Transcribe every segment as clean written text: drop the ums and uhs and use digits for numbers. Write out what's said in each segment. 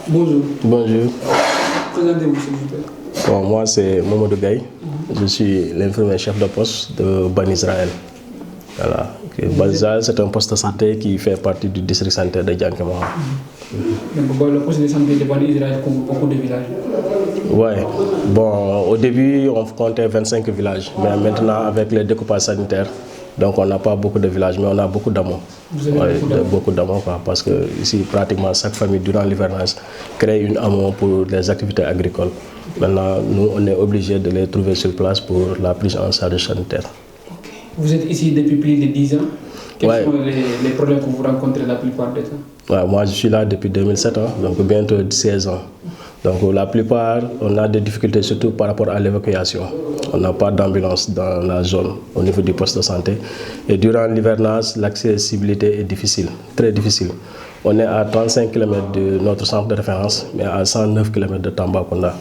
Bonjour. Bonjour. Présentez-vous s'il vous plaît. Bon, moi c'est Mamadou Gaye. Je suis l'infirmier chef de poste de Ban Israël. Voilà. Ban Israël, c'est un poste de santé qui fait partie du district sanitaire de Diankémara. Donc, le poste de santé de Ban Israël compte beaucoup de villages. Ouais. Bon, au début, on comptait 25 villages. Mais maintenant, avec les découpages sanitaires, donc on n'a pas beaucoup de villages, mais on a beaucoup d'amont. Vous avez Beaucoup d'amont, parce que ici, pratiquement chaque famille, durant l'hivernage, crée une amont pour les activités agricoles. Maintenant, nous, on est obligé de les trouver sur place pour la prise en charge sanitaire. Vous êtes ici depuis plus de 10 ans. Quels sont les problèmes que vous rencontrez la plupart du temps? Moi, je suis là depuis 2007, donc bientôt 16 ans. Donc la plupart, on a des difficultés surtout par rapport à l'évacuation. On n'a pas d'ambulance dans la zone au niveau du poste de santé. Et durant l'hivernage, l'accessibilité est difficile, très difficile. On est à 35 km de notre centre de référence, mais à 109 km de Tambacounda.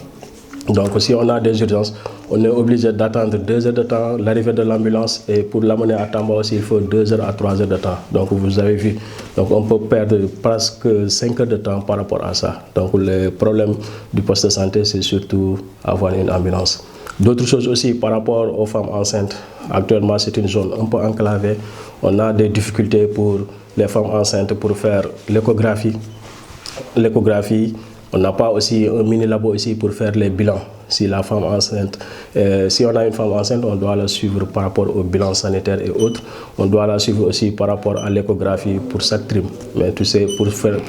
Donc si on a des urgences, on est obligé d'attendre 2 heures de temps l'arrivée de l'ambulance, et pour l'amener à Tamba aussi, il faut 2 heures à 3 heures de temps. Donc vous avez vu, donc on peut perdre presque 5 heures de temps par rapport à ça. Donc le problème du poste de santé, c'est surtout avoir une ambulance. D'autres choses aussi par rapport aux femmes enceintes. Actuellement, c'est une zone un peu enclavée. On a des difficultés pour les femmes enceintes pour faire l'échographie. On n'a pas aussi un mini-labo ici pour faire les bilans. Si la femme enceinte, si on a une femme enceinte, on doit la suivre par rapport au bilan sanitaire et autres. On doit la suivre aussi par rapport à l'échographie pour chaque trimestre. Mais tu sais, pour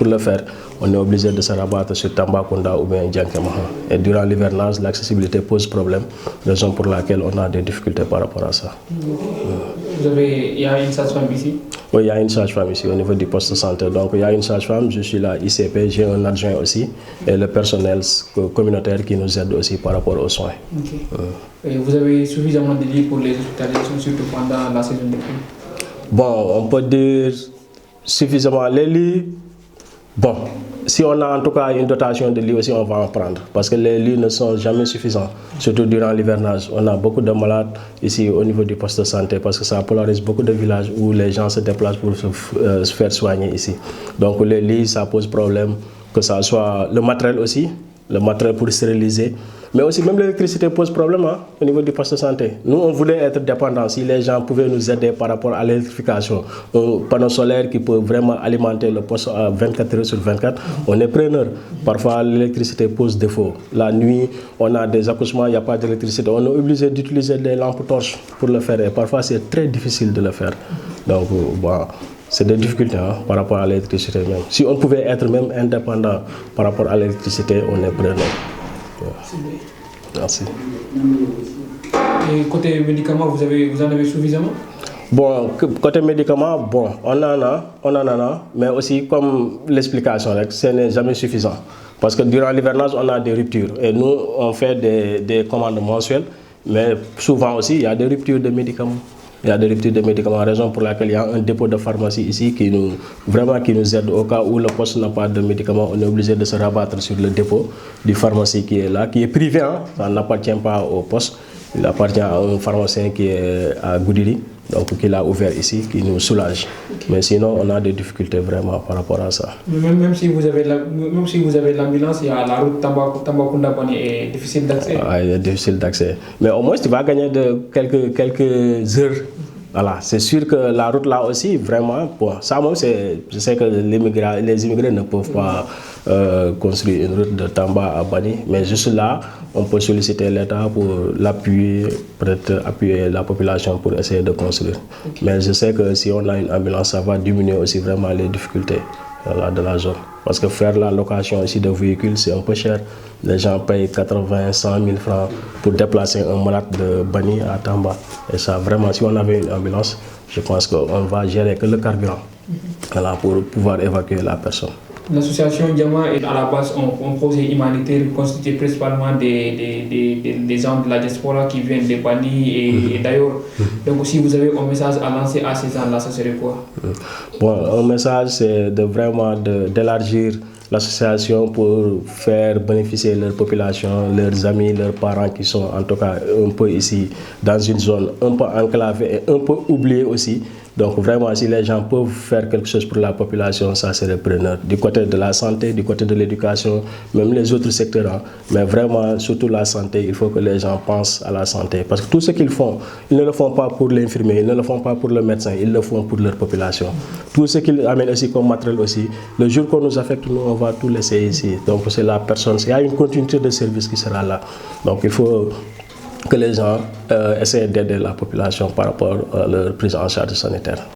le faire, on est obligé de se rabattre sur Tambacounda ou bien Diankémara. Et durant l'hivernage, l'accessibilité pose problème, raison pour laquelle on a des difficultés par rapport à ça. Il y a une sage-femme ici? Oui, il y a une sage-femme ici au niveau du poste de santé. Donc il y a une sage-femme, je suis là ICP, j'ai un adjoint aussi, et le personnel communautaire qui nous aide aussi par rapport aux soins. Et vous avez suffisamment de lits pour les hospitalisations, surtout pendant la saison de pluie? Bon, on peut dire suffisamment les lits. Bon, si on a en tout cas une dotation de lits aussi, on va en prendre. Parce que les lits ne sont jamais suffisants, surtout durant l'hivernage. On a beaucoup de malades ici au niveau du poste de santé, parce que ça polarise beaucoup de villages où les gens se déplacent pour se faire soigner ici. Donc les lits, ça pose problème, que ça soit le matériel aussi, le matériel pour stériliser. Mais aussi même l'électricité pose problème au niveau du poste de santé. Nous, on voulait être dépendants. Si les gens pouvaient nous aider par rapport à l'électrification, un panneau solaire qui peut vraiment alimenter le poste à 24 heures sur 24, on est preneur. Parfois, l'électricité pose défaut. La nuit, on a des accouchements, il n'y a pas d'électricité. On est obligé d'utiliser des lampes torches pour le faire. Et parfois, c'est très difficile de le faire. Donc, c'est des difficultés par rapport à l'électricité même. Si on pouvait être même indépendant par rapport à l'électricité, on est preneur. Merci. Et côté médicaments, vous en avez suffisamment? Bon, côté médicaments, bon, on en a, mais aussi comme l'explication, ce n'est jamais suffisant. Parce que durant l'hivernage, on a des ruptures. Et nous, on fait des commandes mensuelles, mais souvent aussi, il y a des ruptures de médicaments. Il y a des ruptures de médicaments, raison pour laquelle il y a un dépôt de pharmacie ici qui nous aide au cas où le poste n'a pas de médicaments. On est obligé de se rabattre sur le dépôt du pharmacie qui est là, qui est privé, ça n'appartient pas au poste. Il appartient à un pharmacien qui est à Goudiri, donc qui l'a ouvert ici, qui nous soulage. Mais sinon, on a des difficultés vraiment par rapport à ça. Même si vous avez l'ambulance, il y a la route Tambacounda-Bani est difficile d'accès. Elle est difficile d'accès. Mais au moins, tu vas gagner de quelques heures. Voilà, c'est sûr que la route là aussi, vraiment, bon, ça moi, je sais que les immigrés ne peuvent pas construire une route de Tamba à Bani, mais juste là, on peut solliciter l'État pour l'appuyer, peut-être appuyer la population pour essayer de construire. Mais je sais que si on a une ambulance, ça va diminuer aussi vraiment les difficultés de la zone. Parce que faire la location ici de véhicules, c'est un peu cher. Les gens payent 80, 100 000 francs pour déplacer un malade de Bani à Tamba. Et ça, vraiment, si on avait une ambulance, je pense qu'on va gérer que le carburant pour pouvoir évacuer la personne. L'association Diama est à la base un projet humanitaire constitué principalement des gens de la diaspora qui viennent de Bani et d'ailleurs. Donc si vous avez un message à lancer à ces gens-là, ça serait quoi? Bon, un message, c'est vraiment d'élargir l'association pour faire bénéficier leur population, leurs amis, leurs parents qui sont en tout cas un peu ici dans une zone un peu enclavée et un peu oubliée aussi. Donc vraiment, si les gens peuvent faire quelque chose pour la population, ça serait preneur. Du côté de la santé, du côté de l'éducation, même les autres secteurs. Hein. Mais vraiment, surtout la santé, il faut que les gens pensent à la santé. Parce que tout ce qu'ils font, ils ne le font pas pour l'infirmier, ils ne le font pas pour le médecin, ils le font pour leur population. Tout ce qu'ils amènent aussi comme matériel aussi, le jour qu'on nous affecte, nous, on va tout laisser ici. Donc c'est la personne, il y a une continuité de service qui sera là. Donc il faut que les gens essaient d'aider la population par rapport à leur prise en charge sanitaire.